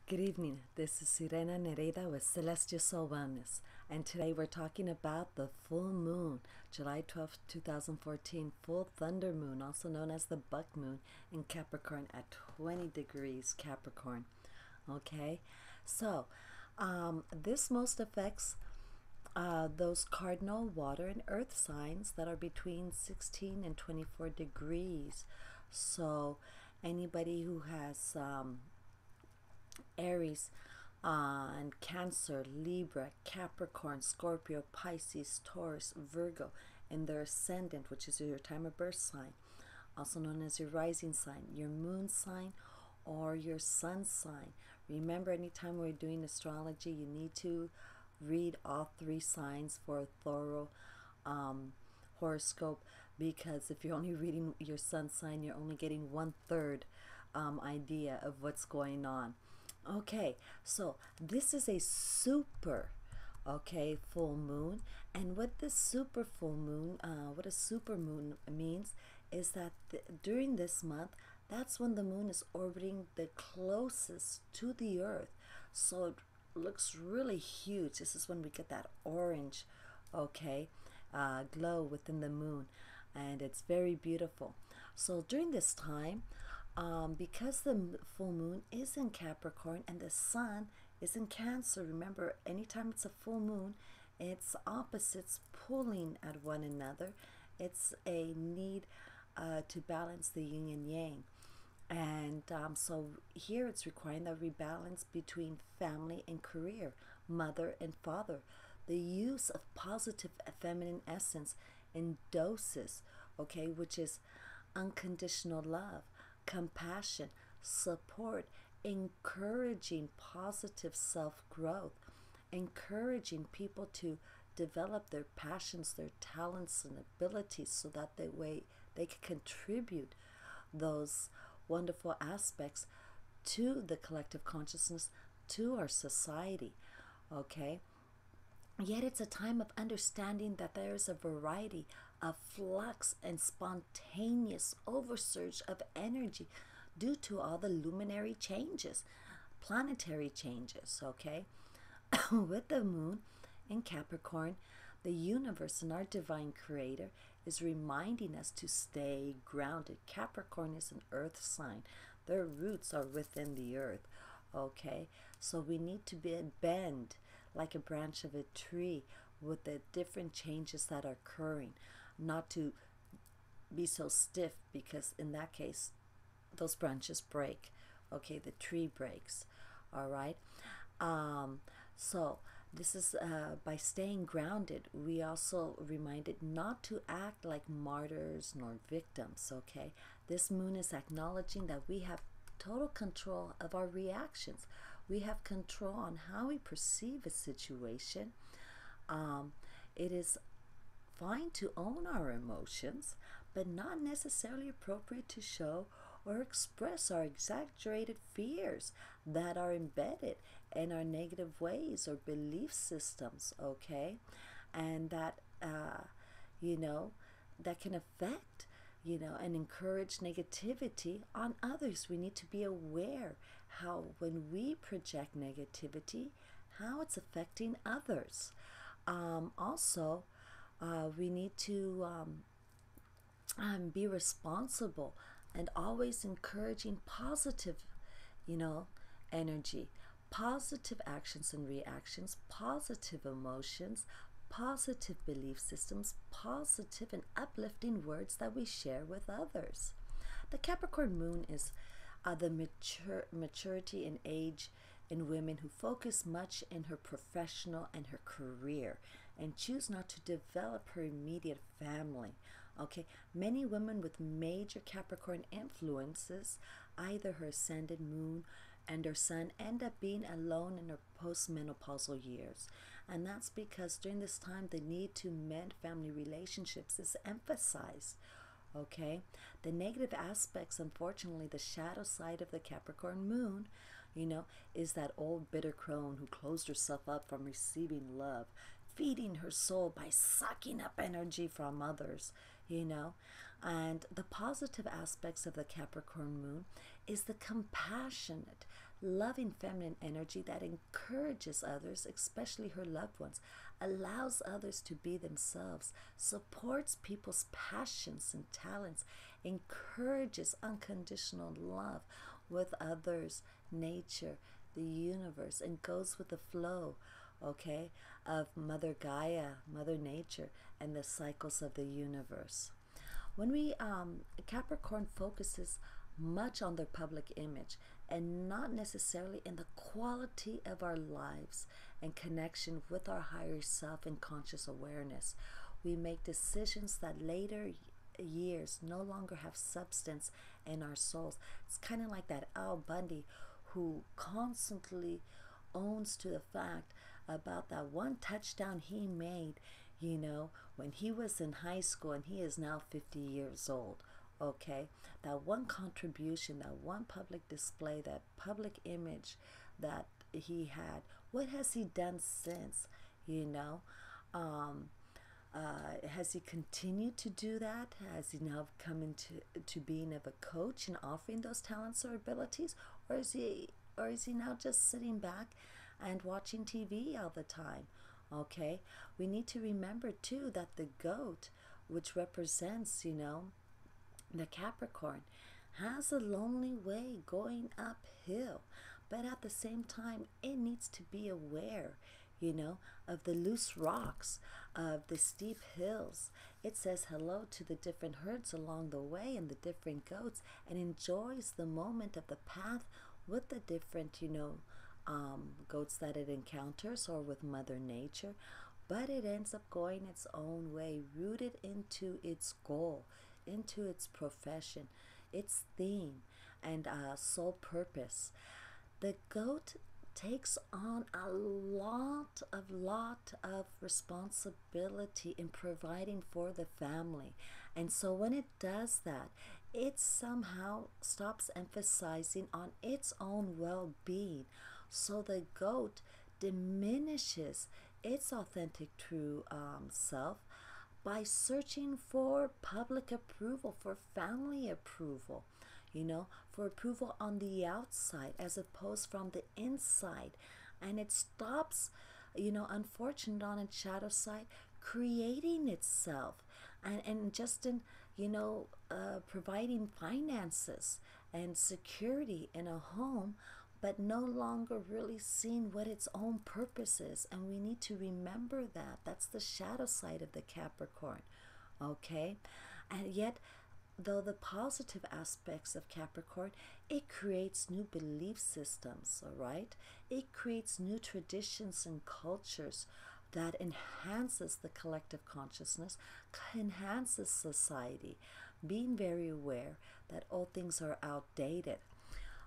Good evening. This is Sirena Nereida with Celestial Soul Wellness, and today we're talking about the full moon, July 12th, 2014, full thunder moon, also known as the buck moon in Capricorn at 20 degrees Capricorn. Okay, so this most affects those cardinal water and earth signs that are between 16 and 24 degrees. So anybody who has Aries and Cancer, Libra, Capricorn, Scorpio, Pisces, Taurus, Virgo, and their ascendant, which is your time of birth sign, also known as your rising sign, your moon sign, or your sun sign. Remember, anytime we're doing astrology, you need to read all three signs for a thorough horoscope, because if you're only reading your sun sign, you're only getting 1/3 idea of what's going on. Okay, so this is a super full moon, and what this super full moon, what a super moon means is that during this month, that's when the moon is orbiting the closest to the earth, so it looks really huge. This is when we get that orange glow within the moon, and it's very beautiful. So during this time, because the full moon is in Capricorn and the sun is in Cancer, remember, anytime it's a full moon, it's opposites pulling at one another. It's a need to balance the yin and yang. And so here it's requiring the rebalance between family and career, mother and father, the use of positive feminine essence in doses, which is unconditional love, compassion, support, encouraging positive self-growth, encouraging people to develop their passions, their talents and abilities, so that they can contribute those wonderful aspects to the collective consciousness, to our society. Yet it's a time of understanding that there is a variety of flux and spontaneous oversurge of energy due to all the luminary changes, planetary changes. With the moon in Capricorn, the universe and our divine creator is reminding us to stay grounded. Capricorn is an earth sign. Their roots are within the earth. So we need to bend like a branch of a tree with the different changes that are occurring, not to be so stiff, because in that case those branches break. The tree breaks. All right. So this is by staying grounded, we also reminded not to act like martyrs nor victims. This moon is acknowledging that we have total control of our reactions. We have control on how we perceive a situation. It is fine to own our emotions, but not necessarily appropriate to show or express our exaggerated fears that are embedded in our negative ways or belief systems, and that that can affect and encourage negativity on others. We need to be aware how, when we project negativity, how it's affecting others. Also, we need to be responsible and always encouraging positive, energy, positive actions and reactions, positive emotions, positive belief systems, positive and uplifting words that we share with others. The Capricorn moon is the maturity and age in women who focus much in her professional and her career and choose not to develop her immediate family. Many women with major Capricorn influences, either her ascendant moon and her sun, end up being alone in her postmenopausal years. And that's because during this time, the need to mend family relationships is emphasized. The negative aspects, unfortunately, the shadow side of the Capricorn moon, is that old bitter crone who closed herself up from receiving love, feeding her soul by sucking up energy from others, And the positive aspects of the Capricorn moon is the compassionate, loving feminine energy that encourages others, especially her loved ones, allows others to be themselves, supports people's passions and talents, encourages unconditional love with others, nature, the universe, and goes with the flow, okay, of Mother Gaia, Mother Nature, and the cycles of the universe. When we Capricorn focuses much on their public image and not necessarily in the quality of our lives and connection with our higher self and conscious awareness. We make decisions that later years no longer have substance in our souls. It's kind of like that Al Bundy who constantly owns to the fact about that one touchdown he made, when he was in high school, and he is now 50 years old. Okay, that one contribution, that one public display, that public image that he had, what has he done since? Has he continued to do that? Has he now come into being of a coach and offering those talents or abilities, or is he now just sitting back and watching TV all the time? Okay, we need to remember too that the goat, which represents, the Capricorn, has a lonely way going uphill, but at the same time, it needs to be aware, of the loose rocks, of the steep hills. It says hello to the different herds along the way and the different goats, and enjoys the moment of the path with the different, goats that it encounters, or with Mother Nature. But it ends up going its own way, rooted into its goal, into its profession, its theme, and sole purpose. The goat takes on a lot of responsibility in providing for the family. And so when it does that, it somehow stops emphasizing on its own well-being. So the goat diminishes its authentic true self by searching for public approval, for family approval, for approval on the outside as opposed from the inside. And it stops, unfortunate on its shadow side, creating itself and just in, providing finances and security in a home, but no longer really seeing what its own purpose is. And we need to remember that. That's the shadow side of the Capricorn, okay? And yet, though the positive aspects of Capricorn, it creates new belief systems, all right? It creates new traditions and cultures that enhances the collective consciousness, enhances society, being very aware that all things are outdated.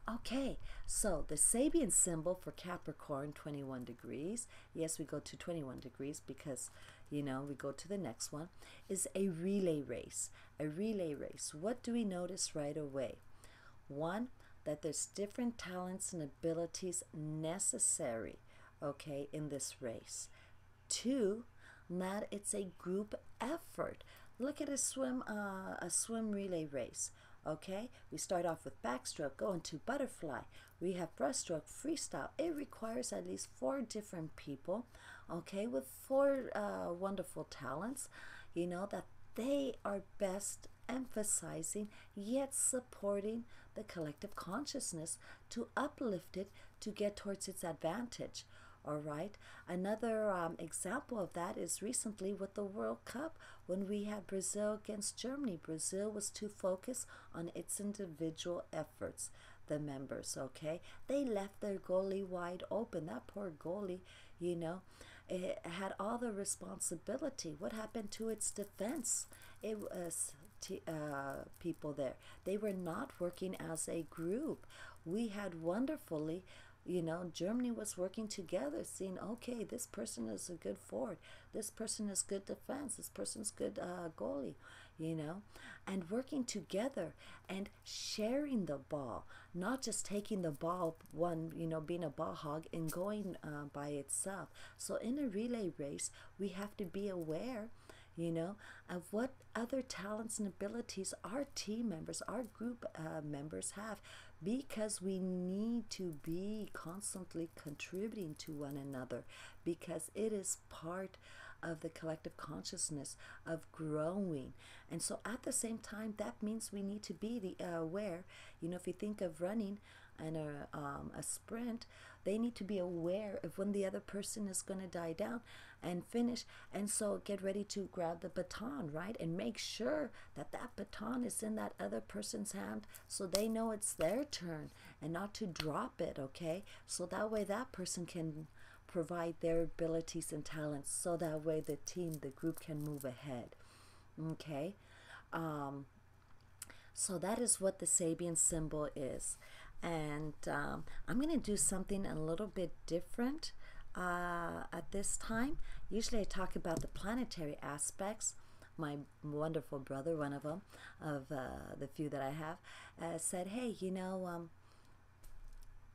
Okay, so the Sabian symbol for Capricorn, 21 degrees. Yes, we go to 21 degrees because, we go to the next one, is a relay race. A relay race. What do we notice right away? One, that there's different talents and abilities necessary, okay, in this race. Two, that it's a group effort. Look at a swim relay race. Okay, we start off with backstroke, go into butterfly. We have breaststroke, freestyle. It requires at least 4 different people, okay, with 4 wonderful talents, that they are best emphasizing yet supporting the collective consciousness to uplift it to get towards its advantage. All right. Another example of that is recently with the World Cup when we had Brazil against Germany. Brazil was too focused on its individual efforts, the members, okay? They left their goalie wide open. That poor goalie, it had all the responsibility. What happened to its defense? It was people there. They were not working as a group. We had wonderfully, Germany was working together, seeing, okay, this person is a good forward, this person is good defense, this person's good goalie, and working together and sharing the ball, not just taking the ball one, being a ball hog and going by itself. So in a relay race, we have to be aware, of what other talents and abilities our team members, our group members have, because we need to be constantly contributing to one another, because it is part of the collective consciousness of growing. And so at the same time, that means we need to be aware. You know, if you think of running and a sprint, they need to be aware of when the other person is going to die down and finish. And so get ready to grab the baton, right? And make sure that that baton is in that other person's hand, so they know it's their turn, and not to drop it, okay? So that way that person can provide their abilities and talents, so that way the team, the group can move ahead, okay? So that is what the Sabian symbol is. And I'm going to do something a little bit different at this time. Usually I talk about the planetary aspects. My wonderful brother, one of them, of the few that I have, said, hey, you know,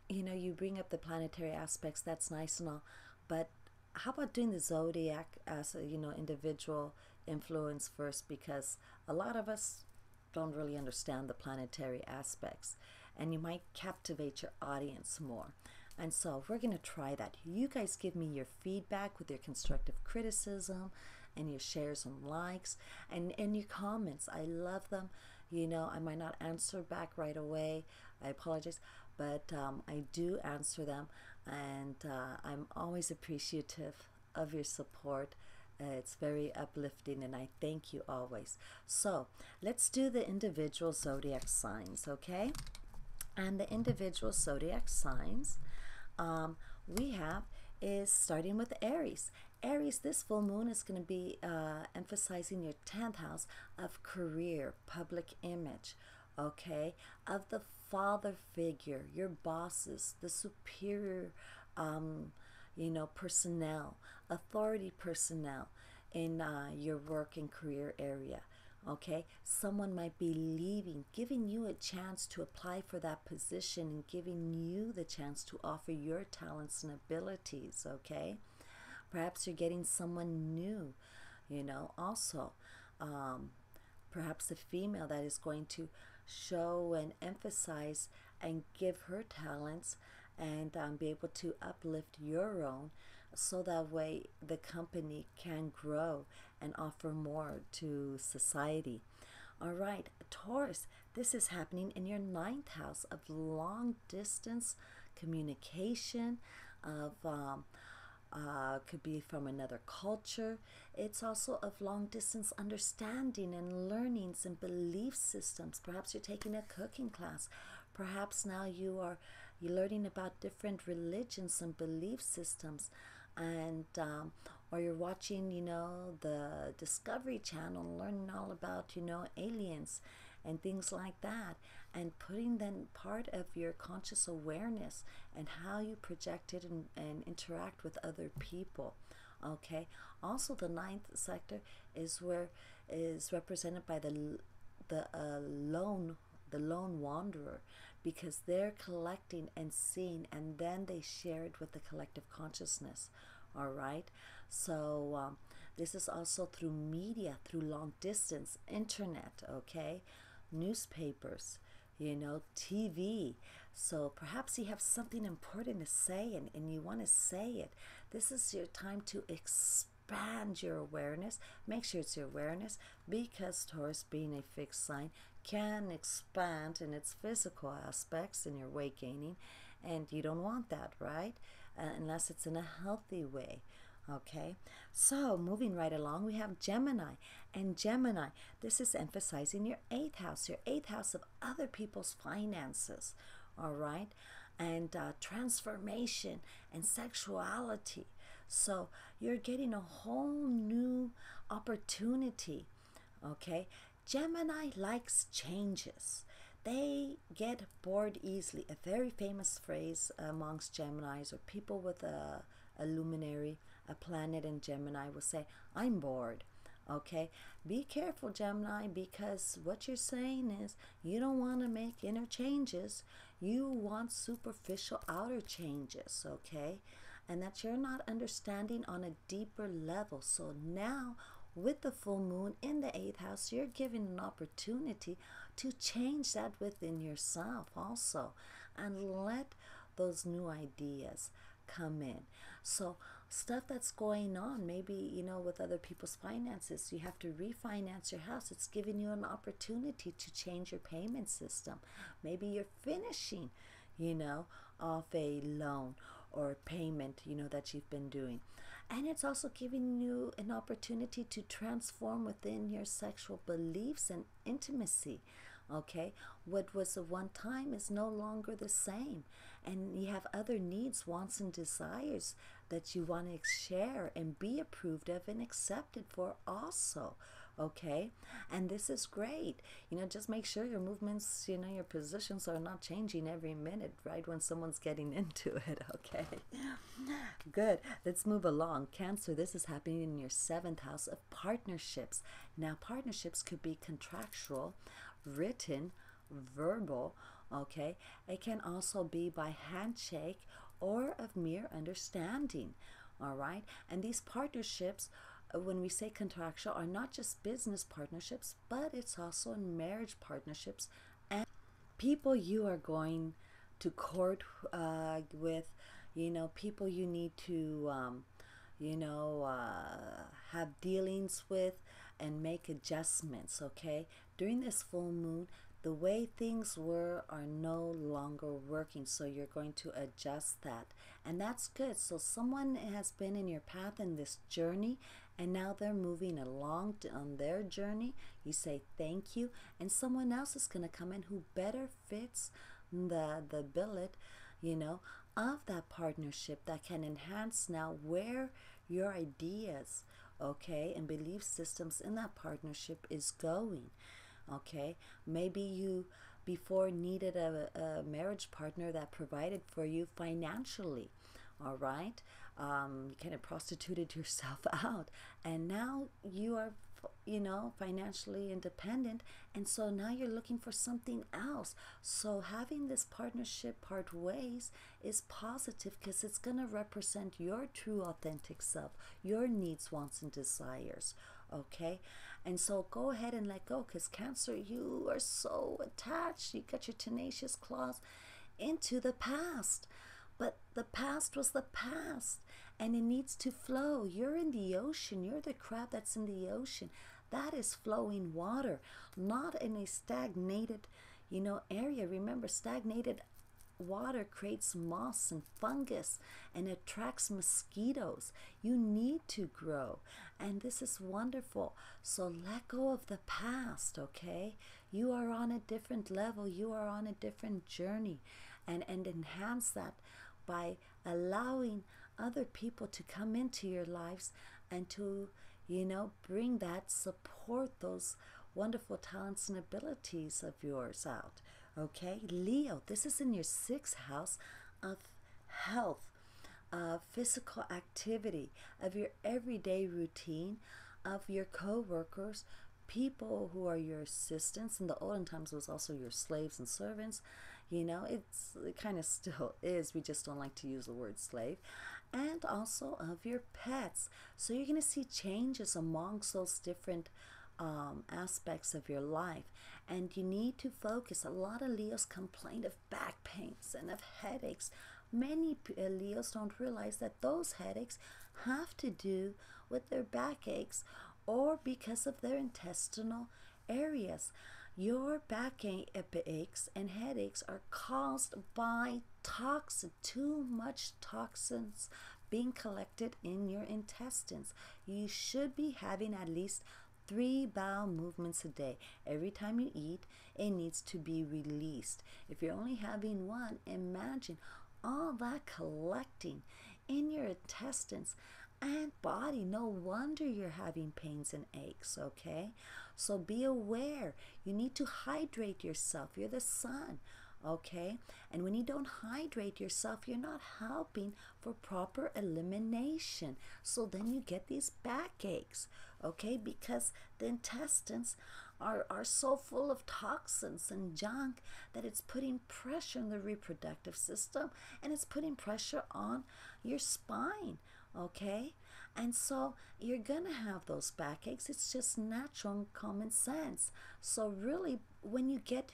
you bring up the planetary aspects, that's nice and all, but how about doing the zodiac as a, individual influence first, because a lot of us don't really understand the planetary aspects, and you might captivate your audience more. And so we're going to try that. You guys give me your feedback with your constructive criticism and your shares and likes and your comments. I love them. I might not answer back right away. I apologize, but I do answer them, and I'm always appreciative of your support. It's very uplifting, and I thank you always. So let's do the individual zodiac signs, okay? And the individual zodiac signs we have is starting with Aries. Aries, this full moon is going to be emphasizing your 10th house of career, public image, okay, of the father figure, your bosses, the superior, personnel, authority personnel in your work and career area. Okay, someone might be leaving, giving you a chance to apply for that position and giving you the chance to offer your talents and abilities, okay? Perhaps you're getting someone new, also. Perhaps a female that is going to show and emphasize and give her talents and be able to uplift your own, so that way the company can grow and offer more to society. All right, Taurus, this is happening in your 9th house of long distance communication, of could be from another culture. It's also of long distance understanding and learnings and belief systems. Perhaps you're taking a cooking class. Perhaps now you're learning about different religions and belief systems, and or you're watching the Discovery Channel, learning all about aliens and things like that, and putting them part of your conscious awareness and how you project it and interact with other people. Okay, also the 9th sector is represented by the lone wanderer, because they're collecting and seeing, and then they share it with the collective consciousness. All right, so this is also through media, through long distance, internet, okay, newspapers, TV. So perhaps you have something important to say, and you want to say it. This is your time to expand your awareness. Make sure it's your awareness, because Taurus, being a fixed sign, can expand in its physical aspects in your weight gaining, and you don't want that, right? Unless it's in a healthy way. Okay, so moving right along, we have Gemini. And Gemini, this is emphasizing your 8th house, of other people's finances. All right, and transformation and sexuality. So you're getting a whole new opportunity. Okay, Gemini likes changes. They get bored easily. A very famous phrase amongst Geminis, or people with a luminary, a planet in Gemini, will say, I'm bored. Okay, be careful, Gemini, because what you're saying is you don't want to make inner changes. You want superficial outer changes, okay? And that you're not understanding on a deeper level. So now, with the full moon in the 8th house, you're given an opportunity to change that within yourself also, and let those new ideas come in. So stuff that's going on, maybe, you know, with other people's finances, you have to refinance your house. It's giving you an opportunity to change your payment system. Maybe you're finishing, you know, off a loan or payment, you know, that you've been doing. And it's also giving you an opportunity to transform within your sexual beliefs and intimacy. Okay, what was at one time is no longer the same, and you have other needs, wants, and desires that you want to share and be approved of and accepted for also. Okay, and this is great. You know, just make sure your movements, you know, your positions are not changing every minute, right, when someone's getting into it. Okay, good. Let's move along. Cancer, this is happening in your 7th house of partnerships. Now, partnerships could be contractual, written, verbal. Okay, it can also be by handshake or of mere understanding. All right, and these partnerships, when we say contractual, are not just business partnerships, but it's also in marriage partnerships and people you are going to court with, you know, people you need to you know, have dealings with and make adjustments. Okay, during this full moon, the way things were are no longer working, so you're going to adjust that, and that's good. So someone has been in your path in this journey, and now they're moving along on their journey. You say thank you, and someone else is going to come in who better fits the billet, you know, of that partnership, that can enhance now where your ideas, okay, and belief systems in that partnership is going. Okay, maybe you before needed a marriage partner that provided for you financially. All right, you kind of prostituted yourself out, and now you are, you know, financially independent, and so now you're looking for something else. So having this partnership part ways is positive, because it's going to represent your true authentic self, your needs, wants, and desires. Okay, and so go ahead and let go, because Cancer, you are so attached. You got your tenacious claws into the past, but the past was the past, and it needs to flow. You're in the ocean. You're the crab that's in the ocean. That is flowing water, not in a stagnated, you know, area. Remember, stagnated water creates moss and fungus and attracts mosquitoes. You need to grow, and this is wonderful. So let go of the past. Okay, you are on a different level, you are on a different journey, and enhance that by allowing other people to come into your lives and to, you know, bring that, support those wonderful talents and abilities of yours out. Okay, Leo, this is in your 6th house of health, physical activity, of your everyday routine, of your co-workers, people who are your assistants. In the olden times, it was also your slaves and servants. You know, it kind of still is. We just don't like to use the word slave. And also of your pets. So you're going to see changes amongst those different aspects of your life, and you need to focus. A lot of Leos complain of back pains and of headaches. Many Leos don't realize that those headaches have to do with their backaches or because of their intestinal areas. Your backaches and headaches are caused by toxin, too much toxins being collected in your intestines. You should be having at least 3 bowel movements a day. Every time you eat, it needs to be released. If you're only having one, imagine all that collecting in your intestines and body. No wonder you're having pains and aches. Okay, so be aware. You need to hydrate yourself. You're the sun. Okay, and when you don't hydrate yourself, you're not helping for proper elimination. So then you get these backaches. Okay, because the intestines are so full of toxins and junk that it's putting pressure on the reproductive system, and it's putting pressure on your spine. okay? And so you're gonna have those backaches. It's just natural and common sense. So really, when you get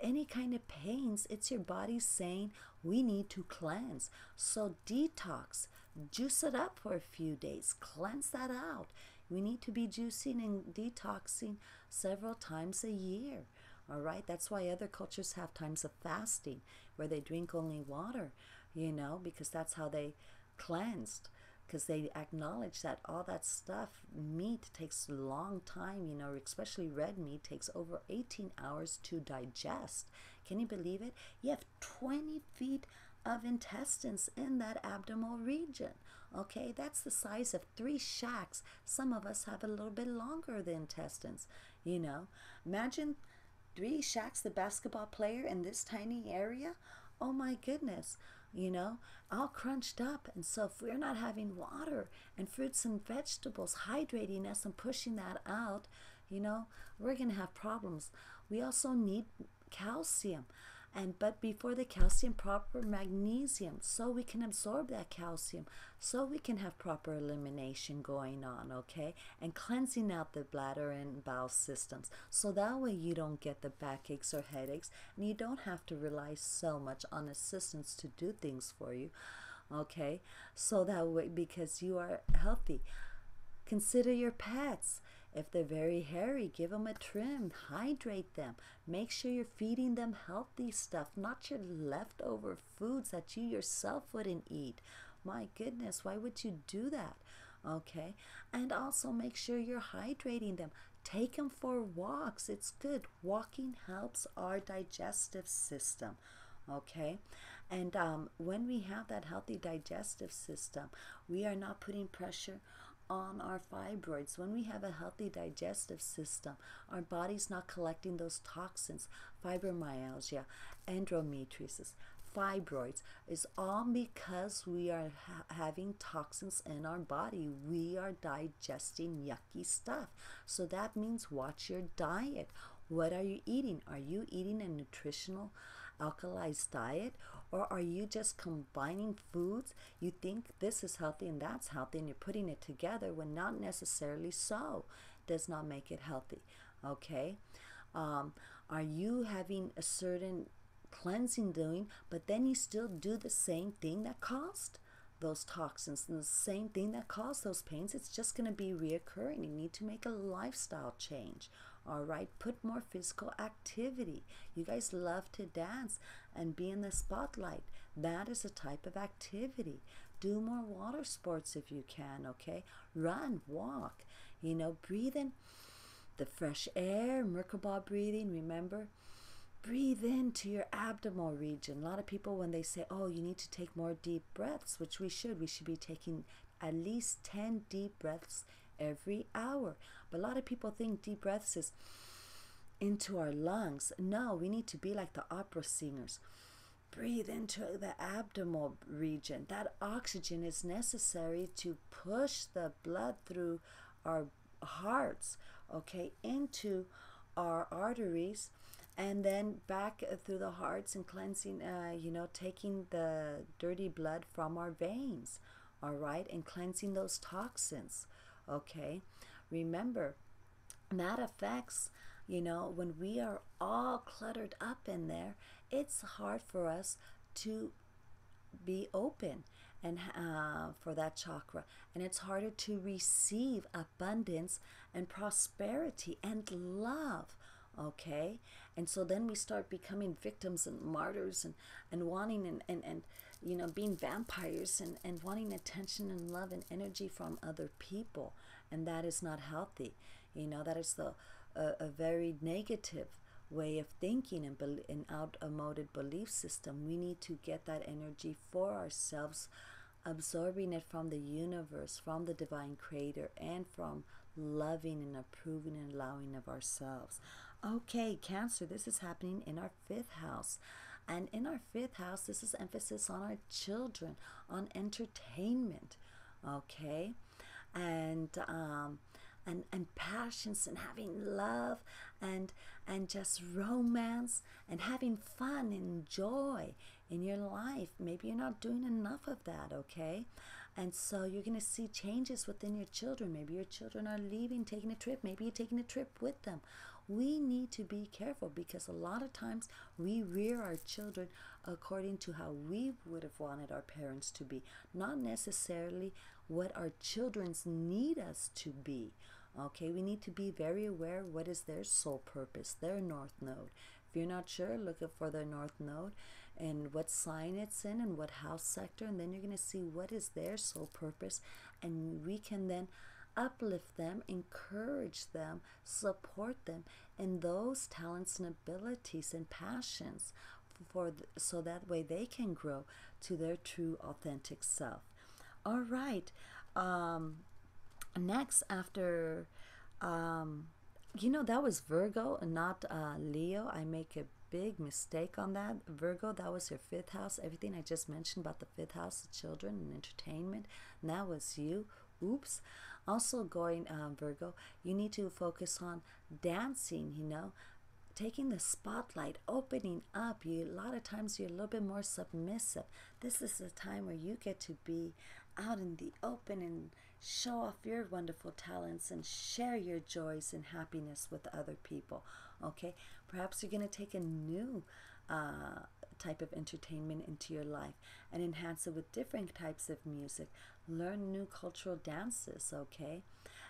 any kind of pains, it's your body saying we need to cleanse. So detox, juice it up for a few days, cleanse that out. We need to be juicing and detoxing several times a year. All right, that's why other cultures have times of fasting where they drink only water, because that's how they cleansed, because they acknowledge that all that stuff, meat takes a long time, especially red meat takes over 18 hours to digest. Can you believe it? You have 20 feet of intestines in that abdominal region. Okay, that's the size of 3 shacks. Some of us have a little bit longer the intestines. Imagine 3 shacks, the basketball player in this tiny area. Oh my goodness, all crunched up. And so if we're not having water and fruits and vegetables hydrating us and pushing that out, we're going to have problems. We also need calcium. But before the calcium, proper magnesium, so we can absorb that calcium, so we can have proper elimination going on, okay? And cleansing out the bladder and bowel systems, so that way you don't get the backaches or headaches, and you don't have to rely so much on assistants to do things for you, okay? So that way, because you are healthy. Consider your pets. If they're very hairy, give them a trim, hydrate them. Make sure you're feeding them healthy stuff, not your leftover foods that you yourself wouldn't eat. My goodness, why would you do that? Okay, and also make sure you're hydrating them. Take them for walks. It's good. Walking helps our digestive system. Okay, and when we have that healthy digestive system, we are not putting pressure on our fibroids. When we have a healthy digestive system, our body's not collecting those toxins. Fibromyalgia, endometriosis, fibroids is all because we are having toxins in our body. We are digesting yucky stuff. So that means watch your diet. What are you eating? Are you eating a nutritional alkalized diet, or are you just combining foods? You think this is healthy and that's healthy, and you're putting it together when not necessarily so. Does not make it healthy. Okay, are you having a certain cleansing doing, but then you still do the same thing that caused those toxins and the same thing that caused those pains? It's just going to be reoccurring. You need to make a lifestyle change. All right, put more physical activity. You guys love to dance and be in the spotlight. That is a type of activity. Do more water sports if you can, okay? Run, walk, breathe in the fresh air, Merkaba breathing, remember? Breathe into your abdominal region. A lot of people, when they say, oh, you need to take more deep breaths, which we should be taking at least 10 deep breaths every hour. But a lot of people think deep breaths is into our lungs. No, we need to be like the opera singers. Breathe into the abdominal region. That oxygen is necessary to push the blood through our hearts, okay, into our arteries, and then back through the hearts and cleansing, taking the dirty blood from our veins, all right, and cleansing those toxins, okay? Remember, that affects, when we are all cluttered up in there, it's hard for us to be open and for that chakra, and it's harder to receive abundance and prosperity and love, okay? And so then we start becoming victims and martyrs and wanting and being vampires and wanting attention and love and energy from other people, and that is not healthy. That is a very negative way of thinking and outmoded belief system. We need to get that energy for ourselves, absorbing it from the universe, from the divine creator, and from loving and approving and allowing of ourselves. Okay, Cancer, this is happening in our 5th house. And in our 5th house, this is emphasis on our children, on entertainment, okay? And and passions and having love and just romance and having fun and joy in your life. Maybe you're not doing enough of that, okay? And so you're going to see changes within your children. Maybe your children are leaving, taking a trip. Maybe you're taking a trip with them. We need to be careful because a lot of times we rear our children according to how we would have wanted our parents to be, not necessarily what our children's need us to be. Okay, we need to be very aware what is their soul purpose, their north node. If you're not sure, look up for their north node and what sign it's in and what house sector, and then you're going to see what is their soul purpose, and we can then uplift them, encourage them, support them in those talents and abilities and passions so that way they can grow to their true authentic self. All right. Next, after that was Virgo and not Leo. I make a big mistake on that. Virgo, that was your fifth house. Everything I just mentioned about the fifth house, the children and entertainment, and that was you. Oops. Also going, Virgo, you need to focus on dancing, taking the spotlight, opening up. A lot of times you're a little bit more submissive. This is the time where you get to be out in the open and show off your wonderful talents and share your joys and happiness with other people. Okay, perhaps you're going to take a new type of entertainment into your life and enhance it with different types of music. Learn new cultural dances, okay?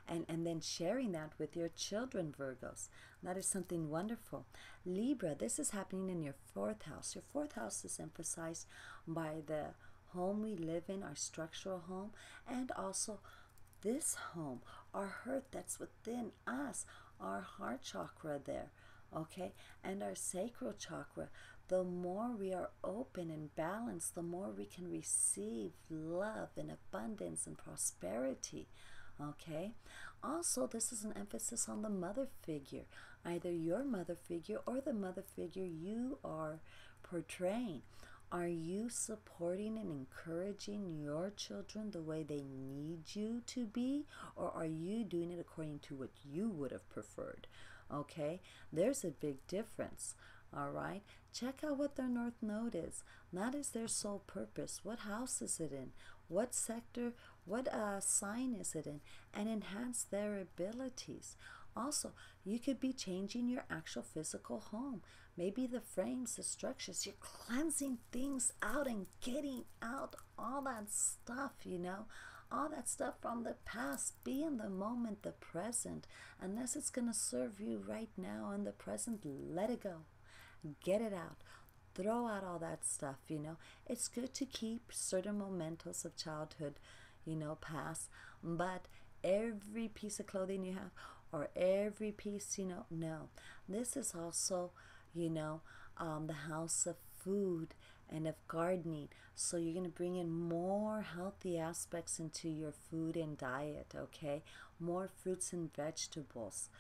And then sharing that with your children, Virgos. That is something wonderful. Libra, this is happening in your fourth house. Your fourth house is emphasized by the home we live in, our structural home, and also this home, our heart that's within us, our heart chakra there, okay, and our sacral chakra. The more we are open and balanced, the more we can receive love and abundance and prosperity, okay. Also, this is an emphasis on the mother figure, either your mother figure or the mother figure you are portraying. Are you supporting and encouraging your children the way they need you to be, or are you doing it according to what you would have preferred? Okay, there's a big difference. All right, check out what their north node is. That is their soul purpose. What house is it in? What sector? What sign is it in? And enhance their abilities. Also, you could be changing your actual physical home. Maybe the frames, the structures, you're cleansing things out and getting out all that stuff, all that stuff from the past. Be in the moment, the present. Unless it's going to serve you right now in the present, let it go. Get it out. Throw out all that stuff, It's good to keep certain mementos of childhood, past, but every piece of clothing you have or every piece, no. This is also, the house of food and of gardening. So you're going to bring in more healthy aspects into your food and diet, okay? More fruits and vegetables.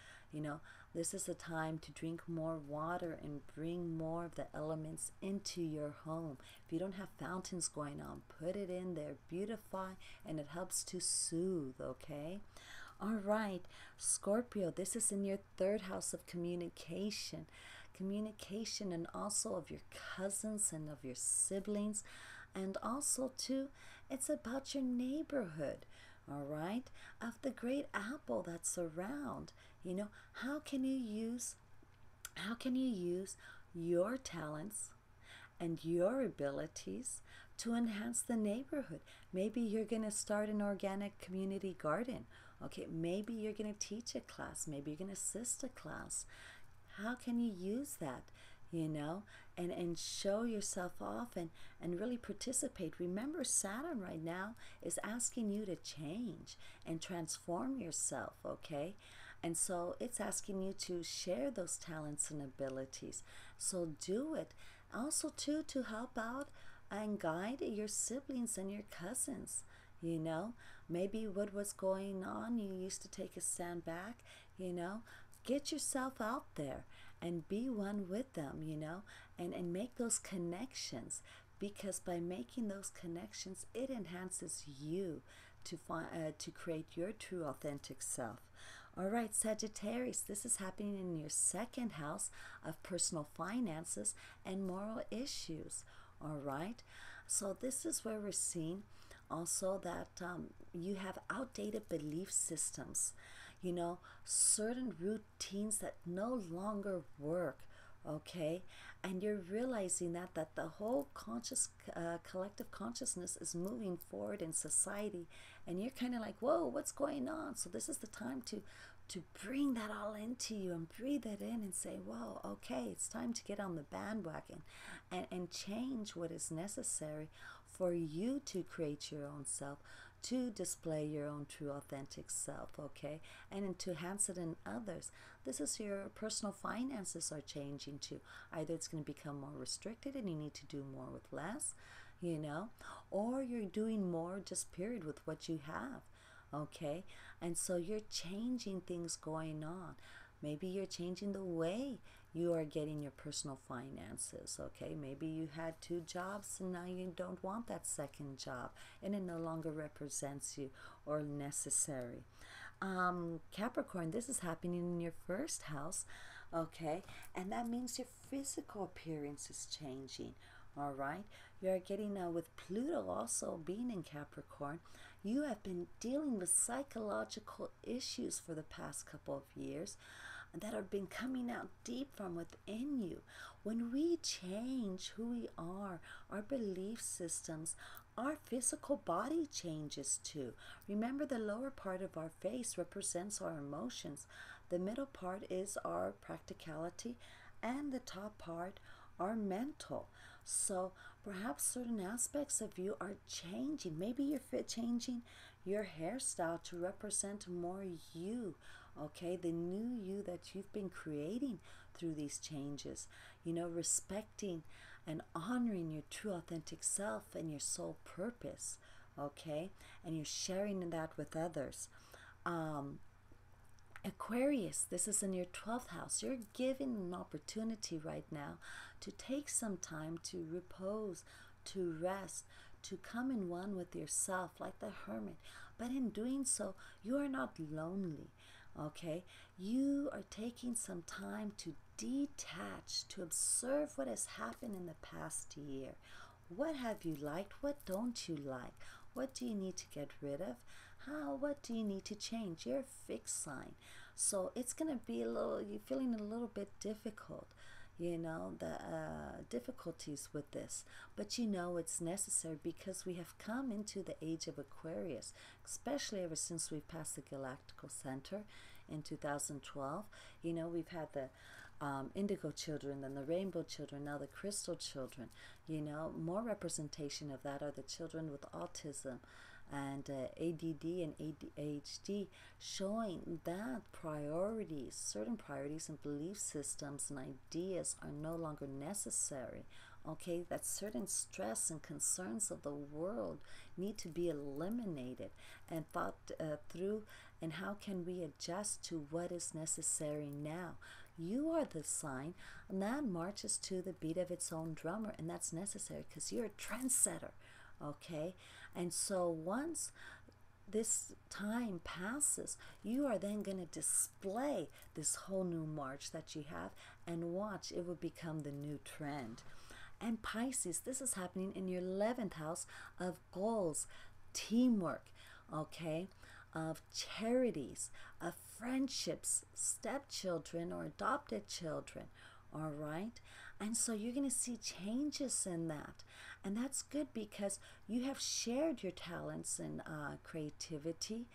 This is a time to drink more water and bring more of the elements into your home. If you don't have fountains going on, put it in there, beautify, and it helps to soothe, okay? All right, Scorpio, this is in your third house of communication. Communication, and also of your cousins and of your siblings. And also, too, it's about your neighborhood, all right? Of the great apple that's around. How can you use your talents and your abilities to enhance the neighborhood? Maybe you're going to start an organic community garden. Okay, maybe you're going to teach a class. Maybe you're going to assist a class. How can you use that, and show yourself off and really participate? Remember, Saturn right now is asking you to change and transform yourself, okay? And so it's asking you to share those talents and abilities. So do it. Also, too, to help out and guide your siblings and your cousins. Maybe what was going on, you used to take a stand back, get yourself out there and be one with them, and make those connections, because by making those connections, it enhances you to create your true authentic self. All right, Sagittarius, this is happening in your second house of personal finances and moral issues. All right, so this is where we're seeing also that you have outdated belief systems, certain routines that no longer work. Okay, and you're realizing that the whole collective consciousness is moving forward in society, and you're kind of like, whoa, what's going on? So this is the time to bring that all into you and breathe it in and say, whoa, okay, it's time to get on the bandwagon and change what is necessary for you to create your own self, to display your own true authentic self, okay, and to enhance it in others. This is your personal finances are changing too. Either it's going to become more restricted and you need to do more with less, or you're doing more just period with what you have, okay, and so you're changing things going on. Maybe you're changing the way you are getting your personal finances, okay? Maybe you had 2 jobs and now you don't want that second job and it no longer represents you or necessary. Capricorn, this is happening in your first house, okay? And that means your physical appearance is changing, all right? You're getting with Pluto also being in Capricorn. You have been dealing with psychological issues for the past couple of years that have been coming out deep from within you. When we change who we are, our belief systems, our physical body changes too. Remember, the lower part of our face represents our emotions. The middle part is our practicality, and the top part our mental. So perhaps certain aspects of you are changing. Maybe you're changing your hairstyle to represent more you, okay, the new you that you've been creating through these changes, respecting and honoring your true authentic self and your soul purpose, okay, and you're sharing that with others. Aquarius, this is in your 12th house. You're given an opportunity right now to take some time to repose, to rest, to come in one with yourself like the hermit. But in doing so, you are not lonely, okay? You are taking some time to detach, to observe what has happened in the past year. What have you liked? What don't you like? What do you need to get rid of? What do you need to change? You're a fixed sign. So it's going to be you're feeling a little bit difficult, the difficulties with this. But it's necessary because we have come into the age of Aquarius, especially ever since we've passed the galactical center in 2012. We've had the indigo children, then the rainbow children, now the crystal children. More representation of that are the children with autism and ADD and ADHD, showing that certain priorities and belief systems and ideas are no longer necessary. Okay, that certain stress and concerns of the world need to be eliminated and thought through, and how can we adjust to what is necessary now. You are the sign, and that marches to the beat of its own drummer, and that's necessary because you're a trendsetter, okay? And so once this time passes, you are then going to display this whole new march that you have, and watch, it will become the new trend. And Pisces, this is happening in your 11th house of goals, teamwork, okay, of charities, of friendships, stepchildren or adopted children, all right? And so you're going to see changes in that. And that's good because you have shared your talents and creativity,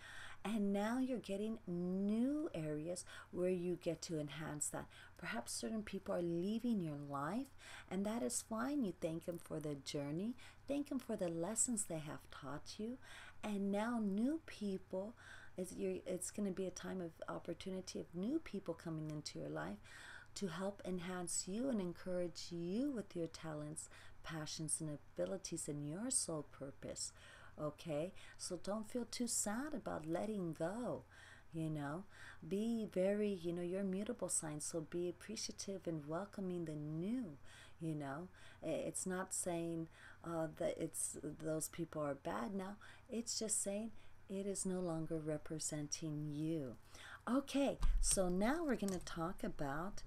and now you're getting new areas where you get to enhance that. Perhaps certain people are leaving your life, and that is fine. You thank them for the journey, thank them for the lessons they have taught you, and now new people, it's going to be a time of opportunity of new people coming into your life to help enhance you and encourage you with your talents, passions, and abilities and your soul purpose. Okay, so don't feel too sad about letting go. Be very, you're a mutable sign, so be appreciative and welcoming the new. It's not saying that those people are bad now. It's just saying it is no longer representing you. Okay, so now um, we're going to talk about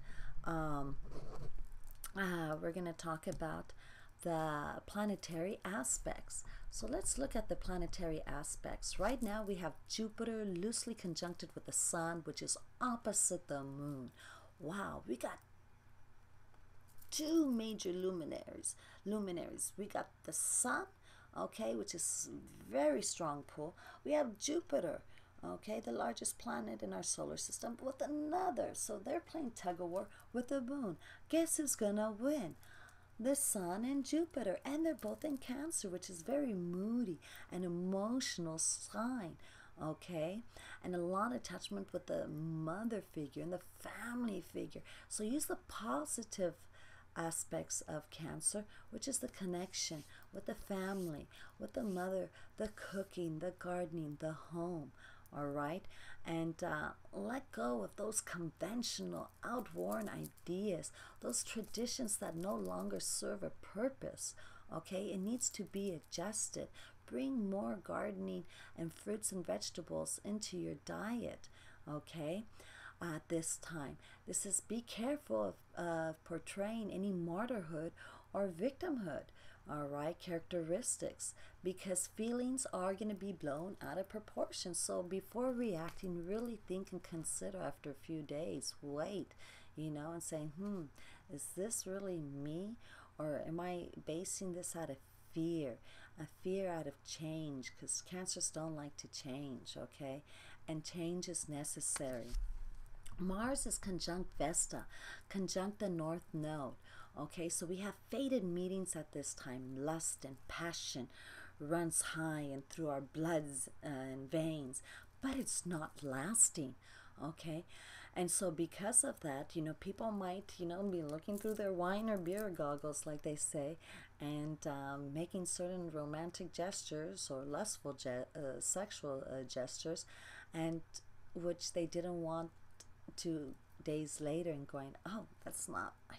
the planetary aspects. So let's look at the planetary aspects. Right now we have Jupiter loosely conjuncted with the Sun, which is opposite the Moon. Wow, we got two major luminaries. We got the Sun, okay, which is very strong pull. We have Jupiter, okay, the largest planet in our solar system, with another. So they're playing tug of war with the Moon. Guess who's gonna win? The Sun and Jupiter, and they're both in Cancer, which is very moody and emotional sign, okay, and a lot of attachment with the mother figure and the family figure. So use the positive aspects of Cancer, which is the connection with the family, with the mother, the cooking, the gardening, the home. All right, and let go of those conventional, outworn ideas, those traditions that no longer serve a purpose. Okay, it needs to be adjusted. Bring more gardening and fruits and vegetables into your diet. Okay, at this time, this is be careful of portraying any martyrhood or victimhood. All right, characteristics, because feelings are going to be blown out of proportion. So before reacting, really think and consider after a few days. Wait, and saying, is this really me, or am I basing this out of fear? A fear out of change, because cancers don't like to change, okay? And change is necessary. Mars is conjunct Vesta, conjunct the North Node. Okay, so we have fated meetings at this time. Lust and passion runs high and through our bloods and veins, but it's not lasting. Okay, and so because of that, people might, be looking through their wine or beer goggles, like they say, and making certain romantic gestures or lustful sexual gestures, and which they didn't want 2 days later, and going, oh, I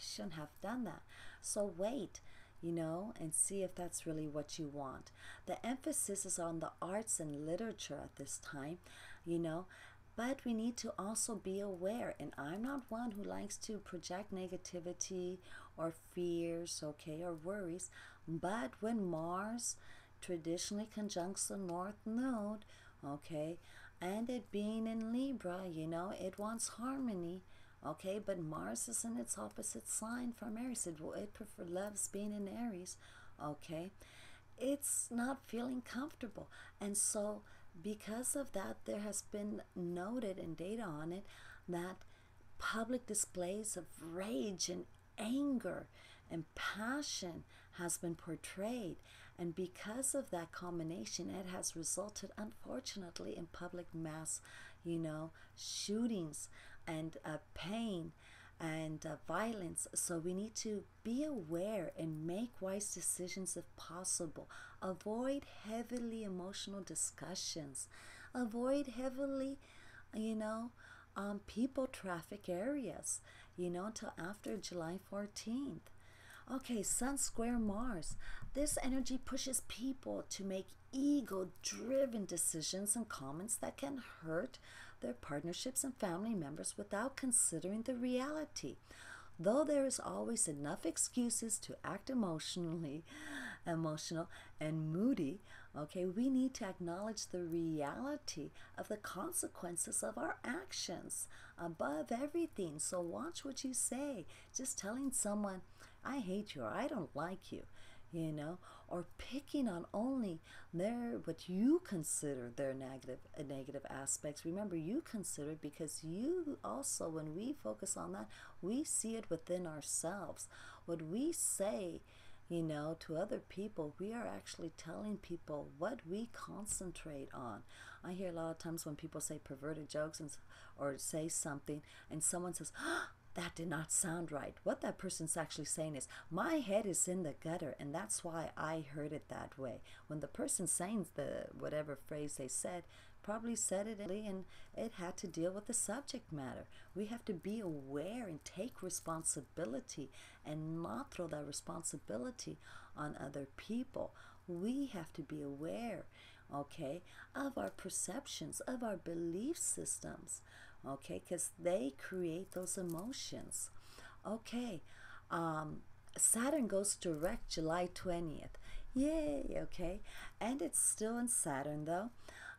shouldn't have done that. So wait, and see if that's really what you want. The emphasis is on the arts and literature at this time, but we need to also be aware, and I'm not one who likes to project negativity or fears, okay, or worries, but when Mars traditionally conjuncts the North Node, okay, and it being in Libra, it wants harmony, okay, but Mars is in its opposite sign from Aries. It loves being in Aries, okay. It's not feeling comfortable, and so because of that, there has been noted and data on it that public displays of rage and anger and passion has been portrayed, and because of that combination, it has resulted, unfortunately, in public mass shootings and pain and violence. So we need to be aware and make wise decisions if possible. Avoid heavily emotional discussions. Avoid heavily, people traffic areas, until after July 14th. Okay, Sun square Mars. This energy pushes people to make ego-driven decisions and comments that can hurt their partnerships and family members without considering the reality. Though there is always enough excuses to act emotional and moody, okay, we need to acknowledge the reality of the consequences of our actions above everything. So watch what you say. Just telling someone, I hate you, or I don't like you, or picking on only what you consider their negative aspects. Remember, you consider it because you also, when we focus on that, we see it within ourselves. What we say, to other people, we are actually telling people what we concentrate on. I hear a lot of times when people say perverted jokes or say something, and someone says, that did not sound right. What that person's actually saying is, my head is in the gutter, and that's why I heard it that way. When the person saying whatever phrase they said, probably said it and it had to deal with the subject matter. We have to be aware and take responsibility and not throw that responsibility on other people. We have to be aware, okay, of our perceptions, of our belief systems. okay, because they create those emotions. Okay, Saturn goes direct July 20th. Yay, okay. And it's still in Saturn though,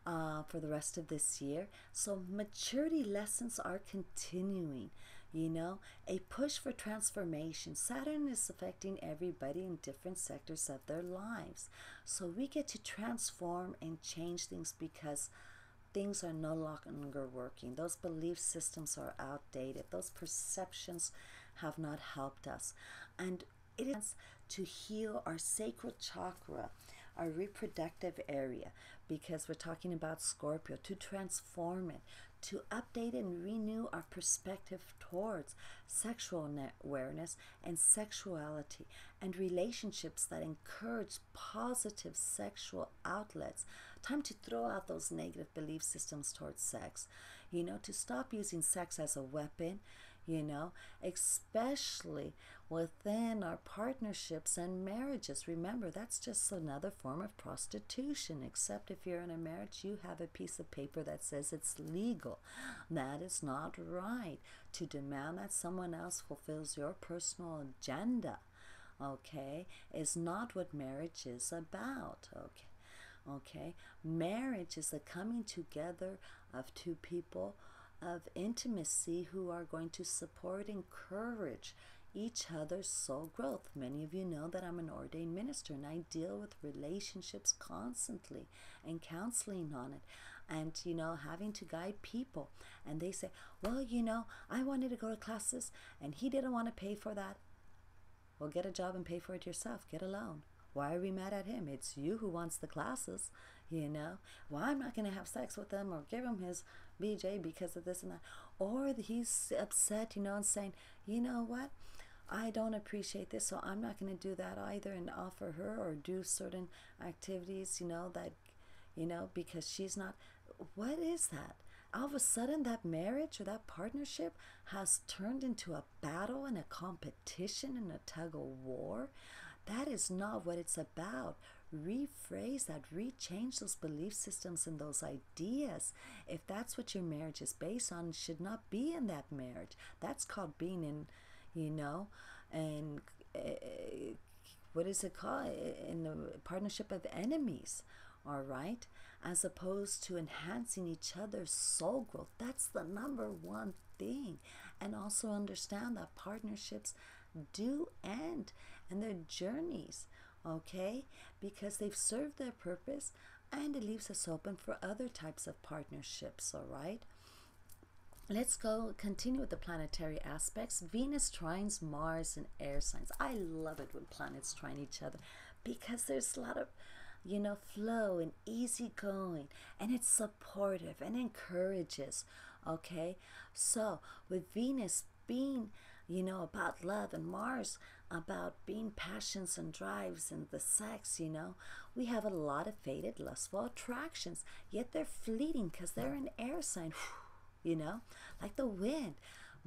for the rest of this year. So maturity lessons are continuing. You know, a push for transformation. Saturn is affecting everybody in different sectors of their lives. So we get to transform and change things because things are no longer working. Those belief systems are outdated. Those perceptions have not helped us. And it is to heal our sacral chakra, our reproductive area, because we're talking about Scorpio, to transform it, to update and renew our perspective towards sexual awareness and sexuality and relationships that encourage positive sexual outlets. Time to throw out those negative belief systems towards sex, you know, to stop using sex as a weapon, you know, especially within our partnerships and marriages. Remember, that's just another form of prostitution, except if you're in a marriage, you have a piece of paper that says it's legal. That is not right. To demand that someone else fulfills your personal agenda, okay, is not what marriage is about, okay. Okay, marriage is a coming together of two people of intimacy who are going to support, encourage each other's soul growth. Many of you know that I'm an ordained minister and I deal with relationships constantly and counseling on it, and you know, having to guide people. And they say, well, you know, I wanted to go to classes and he didn't want to pay for that. Well, get a job and pay for it yourself. Get a loan. Why are we mad at him? It's you who wants the classes, you know. Well, I'm not going to have sex with him or give him his BJ because of this and that. Or he's upset, you know, and saying, you know what, I don't appreciate this, so I'm not going to do that either, and offer her or do certain activities, you know, that, you know, because she's not. What is that? All of a sudden that marriage or that partnership has turned into a battle and a competition and a tug of war. That is not what it's about. Rephrase that, rechange those belief systems and those ideas. If that's what your marriage is based on, it should not be in that marriage. That's called being in, you know, and what is it called? In the partnership of enemies, all right? As opposed to enhancing each other's soul growth. That's the number one thing. And also understand that partnerships do end and their journeys, okay, because they've served their purpose, and it leaves us open for other types of partnerships. All right, let's go continue with the planetary aspects. Venus trines Mars and air signs. I love it when planets trine each other because there's a lot of, you know, flow and easy going, and it's supportive and encourages. Okay, so with Venus being, you know, about love, and Mars about being passions and drives and the sex, you know, we have a lot of faded lustful attractions, yet they're fleeting because they're an air sign, you know, like the wind.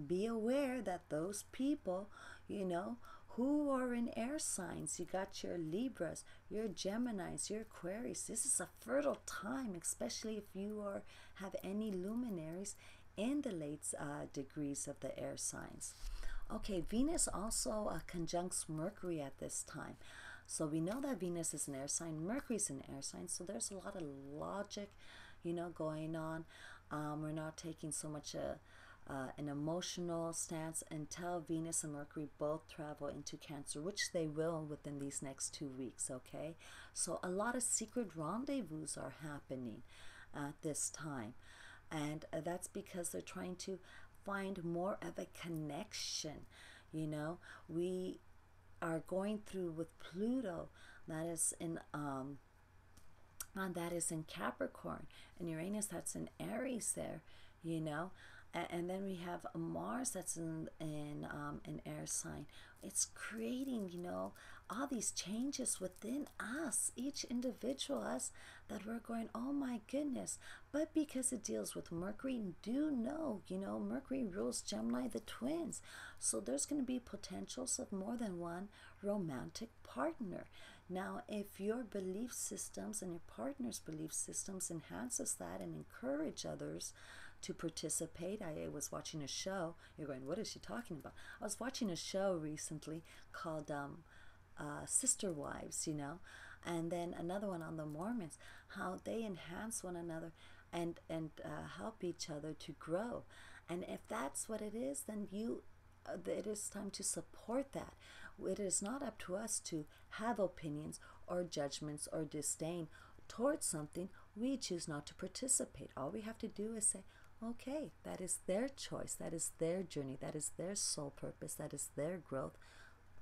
Be aware that those people, you know, who are in air signs, you got your Libras, your Geminis, your Aquarius. This is a fertile time, especially if you are have any luminaries in the late degrees of the air signs. Okay, Venus also conjuncts Mercury at this time. So we know that Venus is an air sign, Mercury's an air sign, so there's a lot of logic, you know, going on. We're not taking so much an emotional stance until Venus and Mercury both travel into Cancer, which they will within these next 2 weeks, okay? So a lot of secret rendezvous are happening at this time. And that's because they're trying to find more of a connection. You know, we are going through with Pluto, that is in Capricorn, and Uranus, that's in Aries there, you know, and then we have Mars that's in an air sign. It's creating, you know, all these changes within us, each individual us, that we're going, oh my goodness. But because it deals with Mercury, do know, you know, Mercury rules Gemini, the twins. So there's going to be potentials of more than one romantic partner. Now, if your belief systems and your partner's belief systems enhances that and encourage others to participate. I was watching a show. You're going, what is she talking about? I was watching a show recently called Sister Wives, you know, and then another one on the Mormons, how they enhance one another and help each other to grow. And if that's what it is, then it is time to support that. It is not up to us to have opinions or judgments or disdain towards something we choose not to participate. All we have to do is say, okay, that is their choice, that is their journey, that is their soul purpose, that is their growth.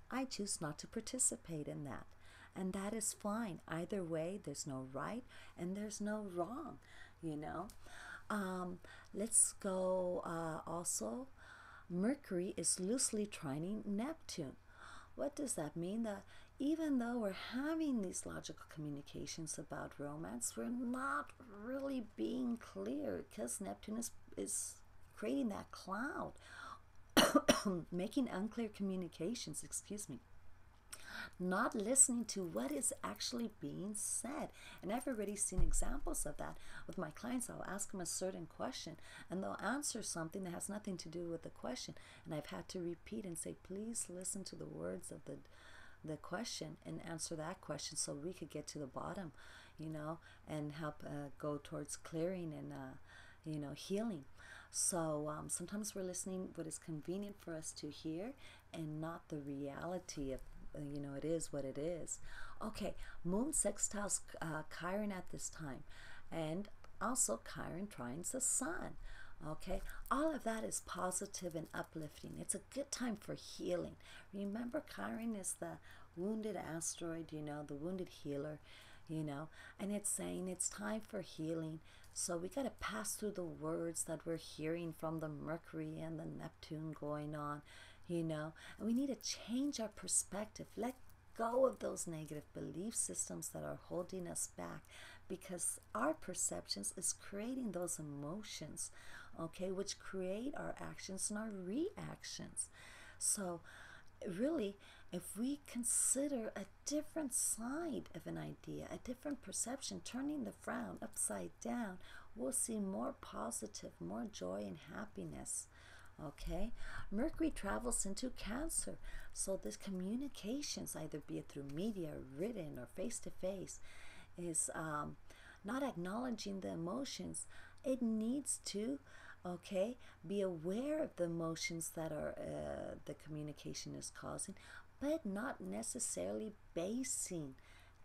I choose not to participate in that. And that is fine. Either way, there's no right and there's no wrong, you know. Let's go also. Mercury is loosely trining Neptune. What does that mean? That even though we're having these logical communications about romance, we're not really being clear because Neptune is creating that cloud, making unclear communications, excuse me. Not listening to what is actually being said. And I've already seen examples of that with my clients. I'll ask them a certain question and they'll answer something that has nothing to do with the question. And I've had to repeat and say, please listen to the words of the question and answer that question so we could get to the bottom, you know, and help go towards clearing and, you know, healing. So sometimes we're listening what is convenient for us to hear and not the reality of, you know, it is what it is. Okay, Moon sextiles Chiron at this time, and also Chiron trines the Sun. Okay, all of that is positive and uplifting. It's a good time for healing. Remember, Chiron is the wounded asteroid, you know, the wounded healer, you know, and it's saying it's time for healing. So we got to pass through the words that we're hearing from the Mercury and the Neptune going on, you know, and we need to change our perspective. Let go of those negative belief systems that are holding us back, because our perceptions is creating those emotions, okay, which create our actions and our reactions. So really, if we consider a different side of an idea, a different perception, turning the frown upside down, we'll see more positive, more joy and happiness. Okay, Mercury travels into Cancer, so this communications, either be it through media, written, or face-to-face, is not acknowledging the emotions. It needs to, okay, be aware of the emotions that are the communication is causing, but not necessarily basing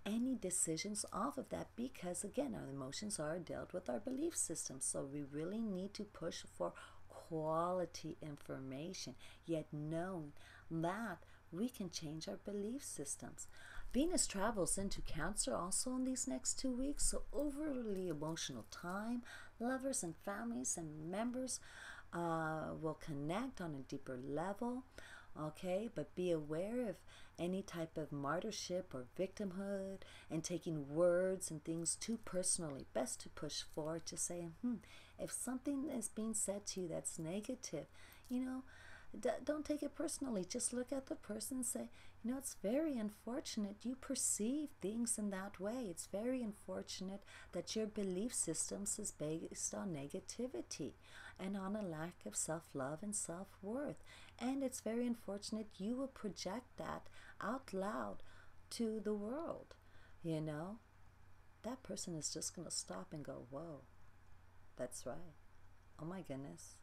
any decisions off of that, because again, our emotions are dealt with our belief system. So we really need to push for quality information, yet knowing that we can change our belief systems. Venus travels into Cancer also in these next 2 weeks, so overly emotional time. Lovers and families and members will connect on a deeper level, okay, but be aware of any type of martyrship or victimhood and taking words and things too personally. Best to push forward to say, if something is being said to you that's negative, you know, don't take it personally. Just look at the person and say, you know, it's very unfortunate you perceive things in that way. It's very unfortunate that your belief systems is based on negativity and on a lack of self-love and self-worth. And it's very unfortunate you will project that out loud to the world. You know, that person is just going to stop and go, whoa, that's right. Oh my goodness.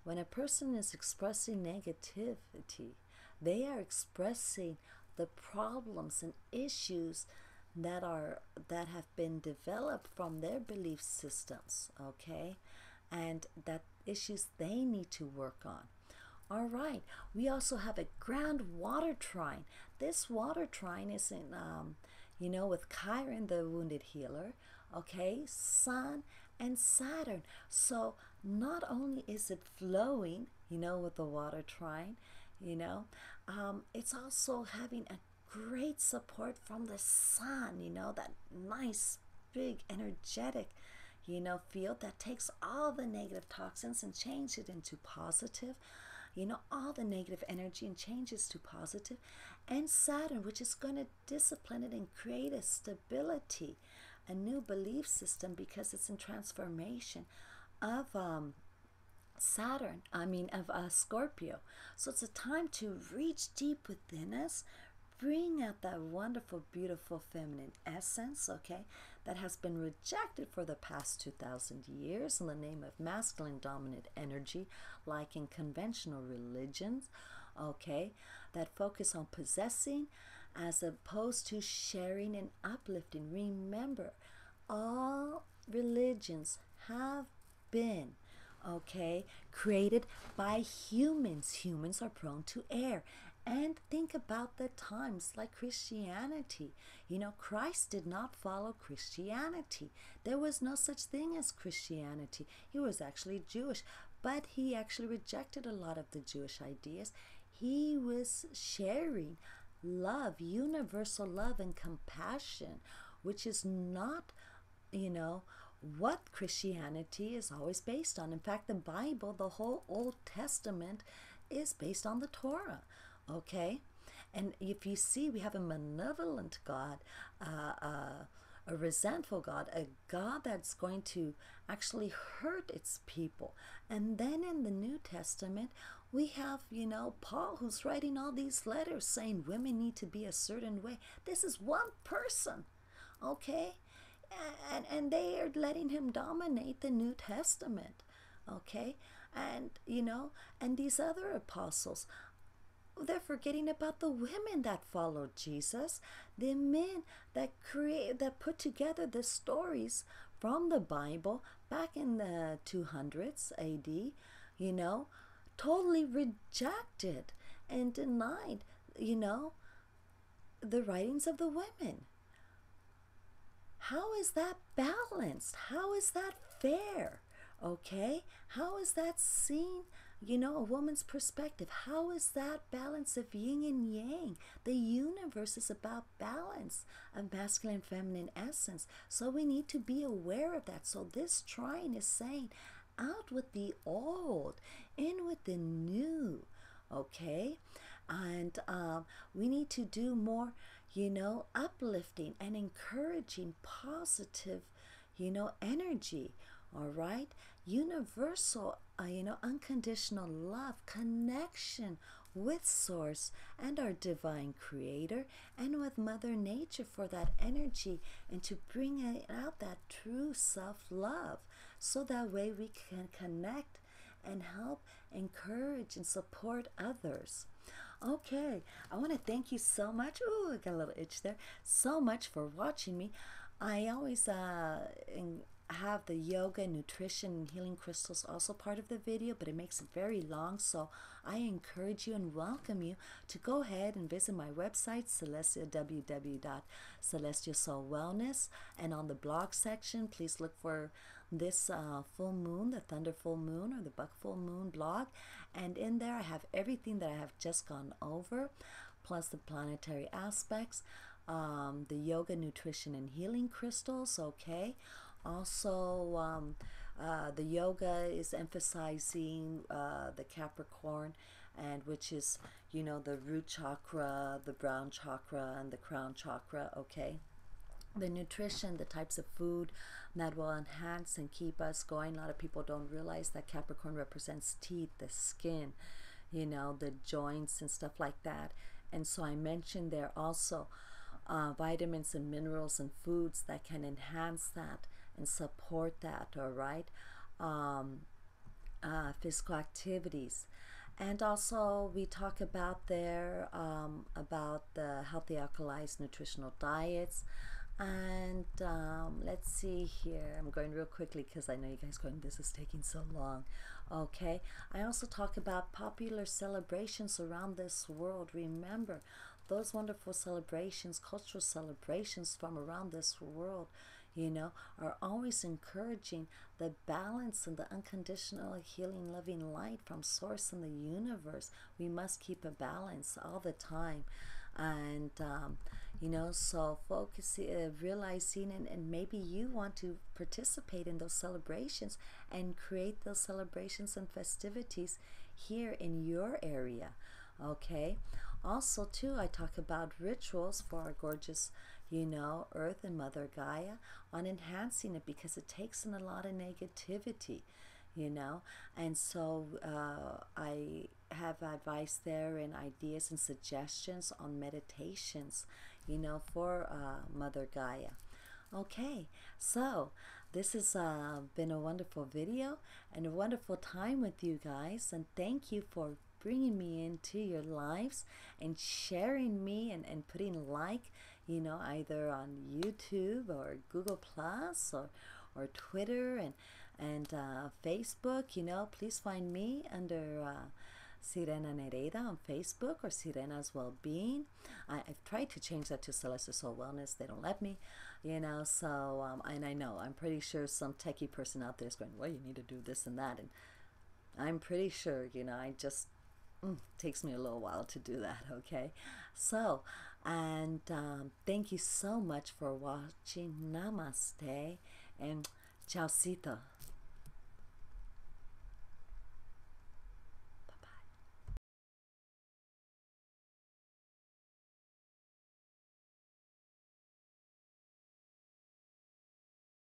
When a person is expressing negativity, they are expressing the problems and issues that have been developed from their belief systems, okay, and that issues they need to work on. All right, we also have a grand water trine. This water trine is in, you know, with Chiron, the wounded healer, okay, Sun and Saturn. So not only is it flowing, you know, with the water trine, you know, it's also having a great support from the Sun, you know, that nice, big, energetic, you know, field that takes all the negative toxins and changes it into positive, you know, all the negative energy and changes to positive. And Saturn, which is going to discipline it and create a stability, a new belief system because it's in transformation of Scorpio. So it's a time to reach deep within us, bring out that wonderful, beautiful feminine essence, okay, that has been rejected for the past 2,000 years in the name of masculine dominant energy, like in conventional religions, okay, that focus on possessing as opposed to sharing and uplifting. Remember, all religions have been, okay, created by humans. Humans are prone to err. And think about the times like Christianity. You know, Christ did not follow Christianity. There was no such thing as Christianity. He was actually Jewish, but he actually rejected a lot of the Jewish ideas. He was sharing love, universal love and compassion, which is not, you know, what Christianity is always based on. In fact, the Bible, the whole Old Testament, is based on the Torah. Okay, and if you see, we have a malevolent God, a resentful God, a God that's going to actually hurt its people. And then in the New Testament, we have, you know, Paul, who's writing all these letters saying women need to be a certain way. This is one person, okay, and they are letting him dominate the New Testament, okay, and you know, and these other apostles, they're forgetting about the women that followed Jesus, the men that put together the stories from the Bible back in the 200s AD, you know, totally rejected and denied, you know, the writings of the women. How is that balanced? How is that fair? Okay? How is that seen, you know, a woman's perspective? How is that balance of yin and yang? The universe is about balance of masculine and feminine essence. So we need to be aware of that. So this trine is saying, out with the old, in with the new, okay? And we need to do more, you know, uplifting and encouraging positive, you know, energy, all right? Universal, you know, unconditional love, connection with Source and our divine creator and with Mother Nature for that energy and to bring out that true self-love. So that way we can connect and help, encourage, and support others. Okay, I want to thank you so much. Ooh, I got a little itch there. So much for watching me. I always have the yoga, nutrition, and healing crystals also part of the video, but it makes it very long. So I encourage you and welcome you to go ahead and visit my website, www.celestialsoulwellness, and on the blog section, please look for this full moon, the thunder full moon or the buck full moon blog, and in there I have everything that I have just gone over, plus the planetary aspects, the yoga, nutrition, and healing crystals. Okay, also the yoga is emphasizing the Capricorn, and which is, you know, the root chakra, the brown chakra, and the crown chakra. Okay, the nutrition, the types of food that will enhance and keep us going. A lot of people don't realize that Capricorn represents teeth, the skin, you know, the joints and stuff like that. And so I mentioned there also vitamins and minerals and foods that can enhance that and support that, all right? Physical activities. And also we talk about there about the healthy alkalized nutritional diets. And let's see here, I'm going real quickly because I know you guys going, this is taking so long. Okay, I also talk about popular celebrations around this world. Remember, those wonderful celebrations, cultural celebrations from around this world, you know, are always encouraging the balance and the unconditional healing loving light from Source in the universe. We must keep a balance all the time. And you know, so focusing, realizing, and maybe you want to participate in those celebrations and create those celebrations and festivities here in your area. Okay, Also, too, I talk about rituals for our gorgeous, Earth and Mother Gaia, on enhancing it, because it takes in a lot of negativity, and so I have advice there and ideas and suggestions on meditations, for Mother Gaia. Okay, so this has been a wonderful video and a wonderful time with you guys, and thank you for bringing me into your lives and sharing me and putting like, either on YouTube or Google Plus or Twitter and Facebook. Please find me under Sirena Nereida on Facebook, or Sirena's Wellbeing. I've tried to change that to Celestial Soul Wellness. They don't let me, so, and I know, I'm pretty sure some techie person out there is going, well, you need to do this and that. And I'm pretty sure, I just, takes me a little while to do that, okay? So, and thank you so much for watching. Namaste and chaucito.